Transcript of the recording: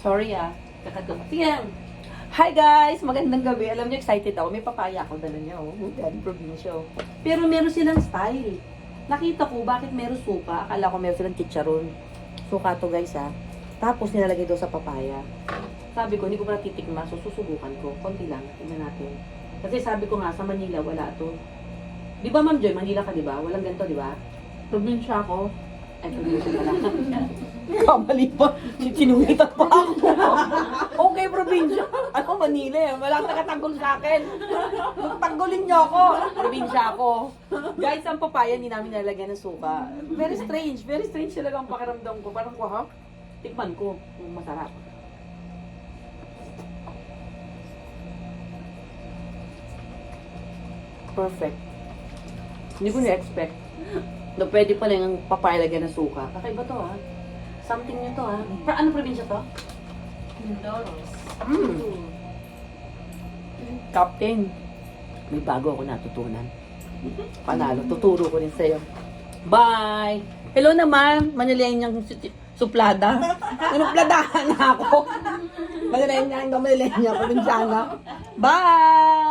Sorry kakatok. Sige. Hi guys! Magandang gabi. Alam niyo, excited ako. May papaya ako. Dala niyo. Galing probinsya. Pero meron silang style. Nakita ko bakit meron suka. Akala ko meron silang chicharon. Suka to guys Tapos nilalagay daw sa papaya. Sabi ko, hindi ko pa natitikma. So susubukan ko. Konti lang. Tingnan natin. Kasi sabi ko nga, sa Manila, wala to. Di ba Ma'am Joy? Manila ka, di ba? Walang ganito, di ba? Probinsya ako. Ay, probinsya pala. Kamali pa. Sinungitan pa ako. Okay, probinsya. Ano, Manila eh. Walang nakatanggol sa akin. Magtanggolin niyo ako. Probinsya ako. Guys, ang papaya, hindi namin nalagyan ng suka. Very strange. Very strange talaga ang pakiramdam ko. Parang ko, ha? Tikman ko. Masarap. Perfect. Hindi ko na-expect na pwede pala yung papaya lagyan ng suka. Kakaiba to Something nyo to Ano probinsya to? Mindoro. Captain, may bago ako natutunan. Panalo, tuturo ko rin sa'yo. Bye! Hello naman, Manilenyang suplada. Inupladahan na ako. Manilenyang, probinsyana. Bye!